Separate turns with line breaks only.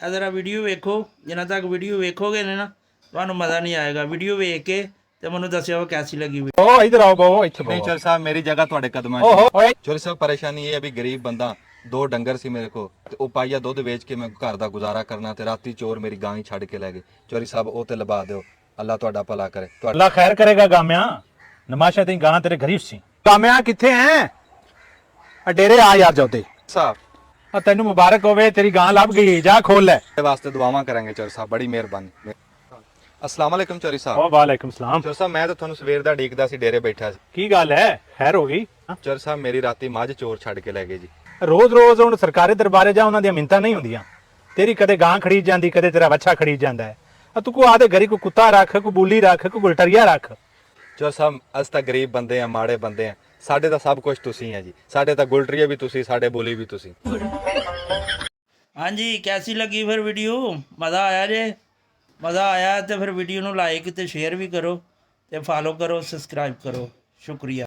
ਇਹ ਜ਼ਰਾ ਵੀਡੀਓ ਵੇਖੋ। ਜਿੰਨਾ ਤੱਕ ਵੀਡੀਓ ਵੇਖੋਗੇ ਨਾ ਤੁਹਾਨੂੰ ਮਜ਼ਾ नहीं आएगा। वीडियो वेख के ਤੇ ਮੈਨੂੰ ਦੱਸਿਓ कैसी लगी।
ओ इधर आओ बाबू ਇੱਥੇ
नहीं चोर साहब मेरी जगह ਤੁਹਾਡੇ ਕਦਮਾਂ
ओहो
'ਚ।
ओए
ਚੋਰ ਸਾਹਿਬ ਪਰੇਸ਼ਾਨੀ ਇਹ ਹੈ ਵੀ ਗਰੀਬ ਬੰਦਾ, 2 ਡੰਗਰ ਸੀ ਮੇਰੇ ਕੋ ਤੇ ਉਹ ਪਾਈਆ ਦੁੱਧ ਵੇਚ ਕੇ ਮੈਂ ਘਰ ਦਾ ਗੁਜ਼ਾਰਾ ਕਰਨਾ ਤੇ ਰਾਤੀ ਚੋਰ ਮੇਰੀ ਗਾਂ ਹੀ ਛੱਡ ਕੇ ਲੈ ਗਏ। ਚੋਰੀ ਸਾਹਿਬ ਉਹ ਤੇ ਲਵਾ ਦਿਓ, ਅੱਲਾ ਤੁਹਾਡਾ ਭਲਾ ਕਰੇ। ਤੁਹਾਡਾ
अल्लाह खैर करेगा गाम्या। नमाशा ती गां तेरे गरीब सी। गाम्या किथे हैं? आ डेरे आ यार जाते।
ਸਾਹਿਬ
आ तेनू मुबारक होवे, तेरी गां लभ गई, जा खोल ले।
ਇਹ ਵਾਸਤੇ ਦੁਆਵਾਂ ਕਰਾਂਗੇ ਚੋਰ ਸਾਹਿਬ, ਬੜੀ ਮਿਹਰਬਾਨੀ। अस्सलाम वालेकुम चोरी साहब।
ओ वालेकुम सलाम।
ਚੋਰ ਸਾਹਿਬ ਮੈਂ ਤਾਂ ਤੁਹਾਨੂੰ ਸਵੇਰ ਦਾ ਡੀਕਦਾ ਸੀ, ਡੇਰੇ ਬੈਠਾ ਸੀ।
की गल है? खैर हो गई?
ਚੋਰ ਸਾਹਿਬ ਮੇਰੀ ਰਾਤੀ ਮੱਝ ਚੋਰ ਛੱਡ ਕੇ ਲੈ ਗਏ ਜੀ।
रोज रोज ਹੁਣ ਸਰਕਾਰੀ ਦਰਬਾਰੇ ਜਾ, ਉਹਨਾਂ ਦੀਆਂ ਮਿੰਤਾਂ ਨਹੀਂ ਹੁੰਦੀਆਂ। ਤੇਰੀ ਕਦੇ ਗਾਂ ਖੜੀ ਜਾਂਦੀ, ਕਦੇ ਤੇਰਾ ਬੱਚਾ ਖੜੀ ਜਾਂਦਾ ਹੈ। ਆ ਤੂੰ ਕੋ ਆਦੇ ਘਰੀ ਕੋ ਕੁੱਤਾ ਰੱਖ, ਕੋ ਬੁੱਲੀ ਰੱਖ, ਕੋ ਗੁਲਟਰੀਆ ਰੱਖ।
ਚੋਰ ਸਾਹਿਬ ਅਸੀਂ ਤਾਂ ਗਰੀਬ ਬੰਦੇ ਆ, ਮਾੜੇ ਬੰਦੇ ਆ, ਸਾਡੇ ਤਾਂ ਸਭ ਕੁਝ ਤੁਸੀਂ ਆ ਜੀ। ਸਾਡੇ ਤਾਂ ਗੁਲਟਰੀਏ ਵੀ ਤੁਸੀਂ, ਸਾਡੇ ਬੋਲੀ ਵੀ ਤੁਸੀਂ।
हाँ जी, कैसी लगी फिर वीडियो? मज़ा आया जे? मज़ा आया तो फिर वीडियो ਨੂੰ ਲਾਈਕ ਤੇ ਸ਼ੇਅਰ ਵੀ ਕਰੋ ਤੇ ਫਾਲੋ ਕਰੋ, ਸਬਸਕ੍ਰਾਈਬ ਕਰੋ। शुक्रिया।